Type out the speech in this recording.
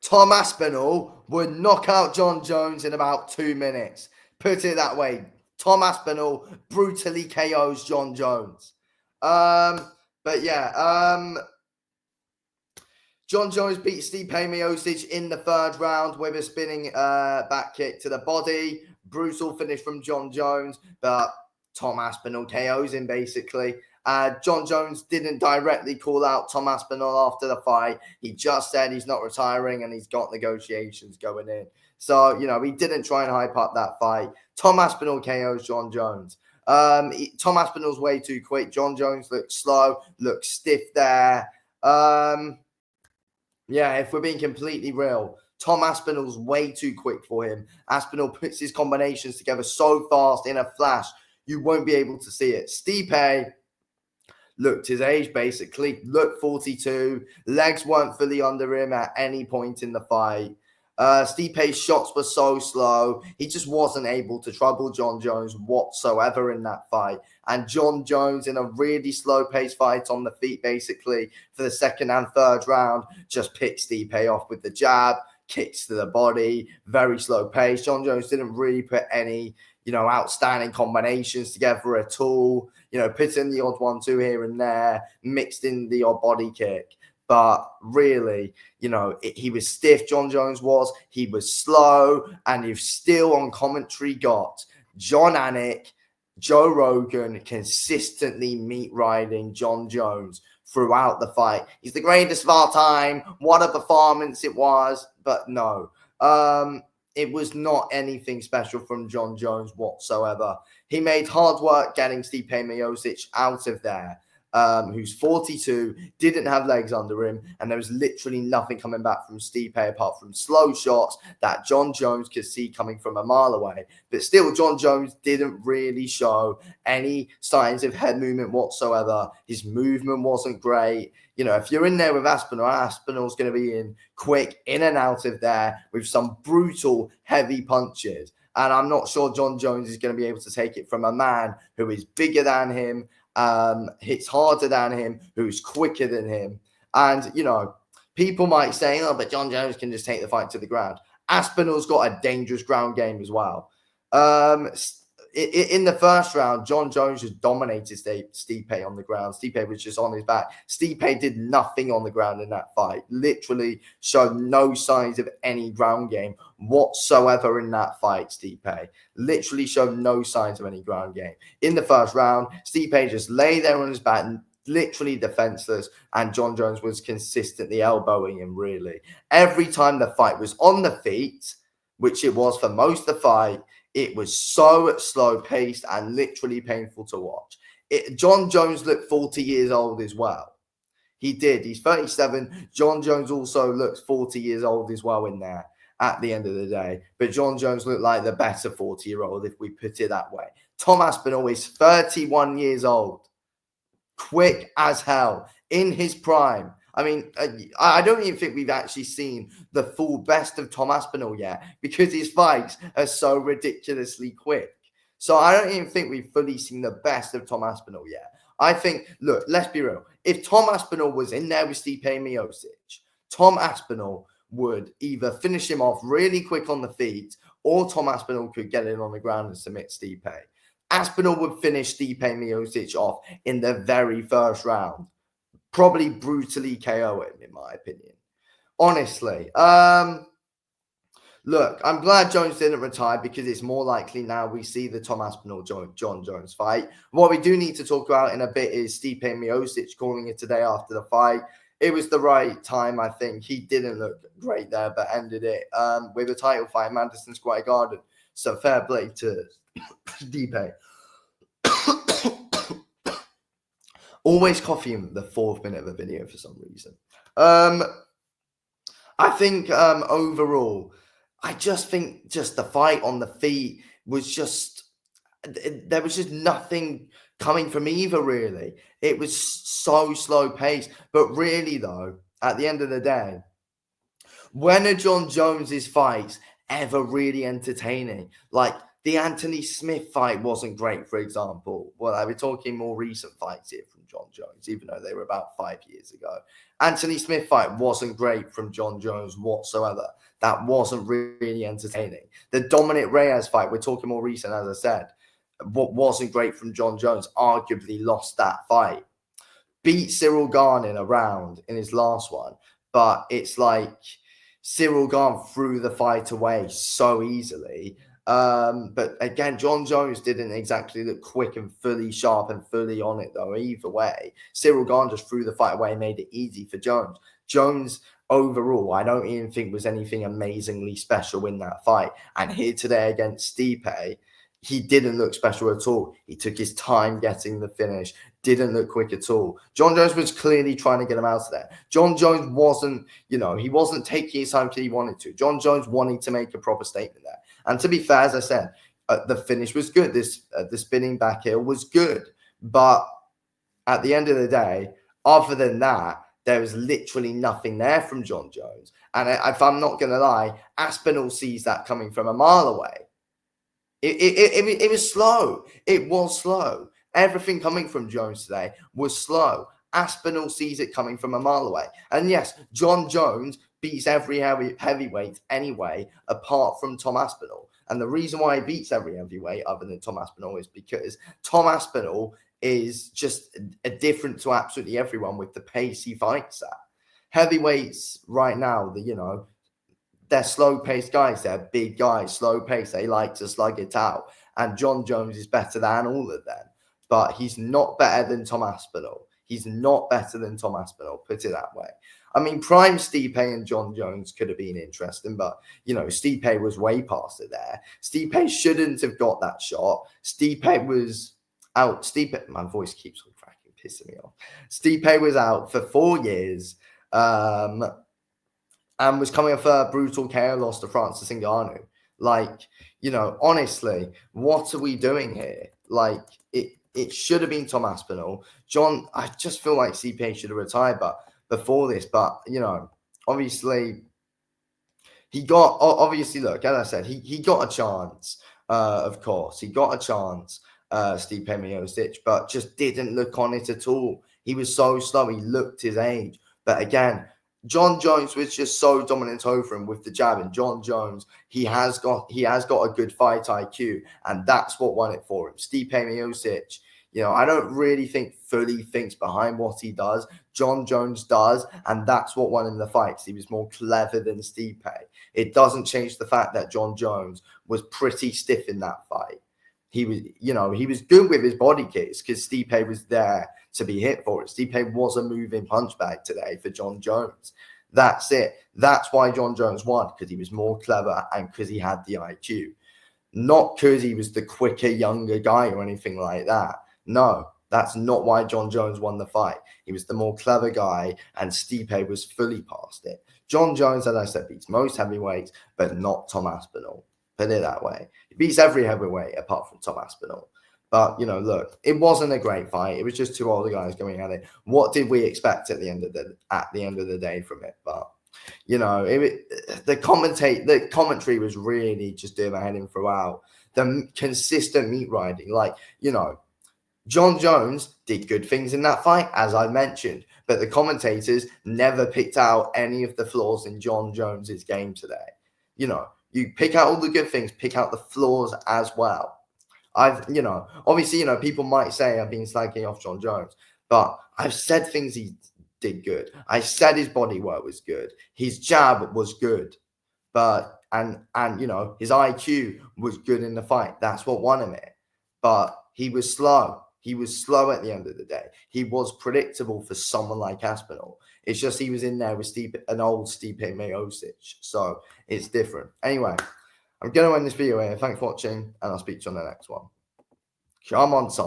Tom Aspinall would knock out John Jones in about 2 minutes. Put it that way. Tom Aspinall brutally KOs John Jones. But yeah, John Jones beat Stipe Miocic in the third round with a spinning back kick to the body. Brutal finish from John Jones, but Tom Aspinall KOs him basically. John Jones didn't directly call out Tom Aspinall after the fight. He just said he's not retiring and he's got negotiations going in. So, he didn't try and hype up that fight. Tom Aspinall KOs John Jones. Tom Aspinall's way too quick. John Jones looks slow, looks stiff there. Yeah, if we're being completely real, Tom Aspinall's way too quick for him. Aspinall puts his combinations together so fast in a flash, you won't be able to see it. Stipe looked his age, basically. Looked 42. Legs weren't fully under him at any point in the fight. Stipe's shots were so slow. He just wasn't able to trouble John Jones whatsoever in that fight. And John Jones, in a really slow-paced fight on the feet, basically, for the second and third round, just picked Stipe off with the jab, kicks to the body, very slow pace. John Jones didn't really put any, outstanding combinations together at all. Put in the odd 1-2 here and there, mixed in the odd body kick. But really, he was stiff, John Jones was. He was slow. And you've still on commentary got John Anik, Joe Rogan consistently meat riding John Jones throughout the fight. He's the greatest of our time. What a performance it was. But no, it was not anything special from John Jones whatsoever. He made hard work getting Stipe Miocic out of there. Who's 42, didn't have legs under him, and there was literally nothing coming back from Stipe apart from slow shots that John Jones could see coming from a mile away. But still, John Jones didn't really show any signs of head movement whatsoever. His movement wasn't great. If you're in there with Aspinall's going to be in quick, in and out of there with some brutal, heavy punches. And I'm not sure John Jones is going to be able to take it from a man who is bigger than him, hits harder than him, who's quicker than him. And, people might say, oh, but John Jones can just take the fight to the ground. Aspinall's got a dangerous ground game as well. In the first round, John Jones just dominated Stipe on the ground. Stipe was just on his back. Stipe did nothing on the ground in that fight. Literally showed no signs of any ground game whatsoever in that fight, Stipe. Literally showed no signs of any ground game. In the first round, Stipe just lay there on his back, literally defenseless, and John Jones was consistently elbowing him, really. Every time the fight was on the feet, which it was for most of the fight, it was so slow-paced and literally painful to watch. John Jones looked 40 years old as well. He did. He's 37. John Jones also looks 40 years old as well in there at the end of the day. But John Jones looked like the better 40-year-old, if we put it that way. Tom Aspinall is 31 years old. Quick as hell. In his prime. I mean, I don't even think we've actually seen the full best of Tom Aspinall yet because his fights are so ridiculously quick. So I don't even think we've fully seen the best of Tom Aspinall yet. I think, look, let's be real. If Tom Aspinall was in there with Stipe Miocic, Tom Aspinall would either finish him off really quick on the feet or Tom Aspinall could get in on the ground and submit Stipe. Aspinall would finish Stipe Miocic off in the very first round. Probably brutally KO him, in my opinion. Honestly. Look, I'm glad Jones didn't retire because it's more likely now we see the Tom Aspinall-John Jones fight. What we do need to talk about in a bit is Stipe Miocic calling it today after the fight. It was the right time, I think. He didn't look great there, but ended it with a title fight in Madison Square Garden. So fair play to Stipe. Always coughing the 4th minute of a video for some reason. I think overall, I just think just the fight on the feet was just, there was just nothing coming from either, really. It was so slow paced. But really, though, at the end of the day, when are John Jones's fights ever really entertaining? Like, The Anthony Smith fight wasn't great, for example. Well, we're talking more recent fights here from John Jones, even though they were about 5 years ago. Anthony Smith fight wasn't great from John Jones whatsoever. That wasn't really entertaining. The Dominic Reyes fight, we're talking more recent, as I said, what wasn't great from John Jones, arguably lost that fight. Beat Cyril Gane in a round in his last one, but it's like Cyril Gane threw the fight away so easily. But again, John Jones didn't exactly look quick and fully sharp and fully on it, though, either way. Cyril Gane just threw the fight away and made it easy for Jones. Jones, overall, I don't even think was anything amazingly special in that fight. And here today against Stipe, he didn't look special at all. He took his time getting the finish, didn't look quick at all. John Jones was clearly trying to get him out of there. John Jones wasn't, he wasn't taking his time because he wanted to. John Jones wanted to make a proper statement there. And to be fair, as I said, the finish was good. The spinning back heel was good. But at the end of the day, other than that, there was literally nothing there from John Jones. And if I'm not going to lie, Aspinall sees that coming from a mile away. It was slow. It was slow. Everything coming from Jones today was slow. Aspinall sees it coming from a mile away. And yes, John Jones beats every heavyweight anyway, apart from Tom Aspinall. And the reason why he beats every heavyweight other than Tom Aspinall is because Tom Aspinall is just a different to absolutely everyone with the pace he fights at. Heavyweights right now, they're slow-paced guys. They're big guys, slow-paced. They like to slug it out. And John Jones is better than all of them. But he's not better than Tom Aspinall. He's not better than Tom Aspinall, put it that way. I mean, prime Stipe and John Jones could have been interesting, but, Stipe was way past it there. Stipe shouldn't have got that shot. Stipe was out. My voice keeps cracking, pissing me off. Stipe was out for 4 years. And was coming off a brutal KO loss to Francis Ngannou. Honestly, what are we doing here? It should have been Tom Aspinall. I just feel like Stipe should have retired before this. But, obviously, look, as I said, he got a chance, of course. He got a chance, Stipe Miocic, but just didn't look on it at all. He was so slow. He looked his age. But again, John Jones was just so dominant over him with the jab. And John Jones, he has got a good fight IQ, and that's what won it for him. Stipe Miocic, I don't really think fully thinks behind what he does. John Jones does, and that's what won him the fights. He was more clever than Stipe. It doesn't change the fact that John Jones was pretty stiff in that fight. He was good with his body kicks because Stipe was there to be hit for it. Stipe was a moving punch bag today for John Jones. That's it. That's why John Jones won, because he was more clever and because he had the IQ. Not because he was the quicker, younger guy or anything like that. No, that's not why John Jones won the fight. He was the more clever guy, and Stipe was fully past it. John Jones, as I said, beats most heavyweights, but not Tom Aspinall. Put it that way. He beats every heavyweight apart from Tom Aspinall. But, look, it wasn't a great fight. It was just two older guys going at it. What did we expect at the end of the day from it? But, the commentary was really just doing my head in throughout. The consistent meat riding, John Jones did good things in that fight, as I mentioned, but the commentators never picked out any of the flaws in John Jones's game today. You pick out all the good things, pick out the flaws as well. Obviously, people might say I've been slagging off John Jones, but I've said things he did good. I said his body work was good. His jab was good, but and his IQ was good in the fight. That's what won him it. But he was slow. He was slow at the end of the day. He was predictable for someone like Aspinall. It's just he was in there with an old Stipe Miocic. So it's different. Anyway, I'm going to end this video here. Thanks for watching, and I'll speak to you on the next one. Come on, Tom.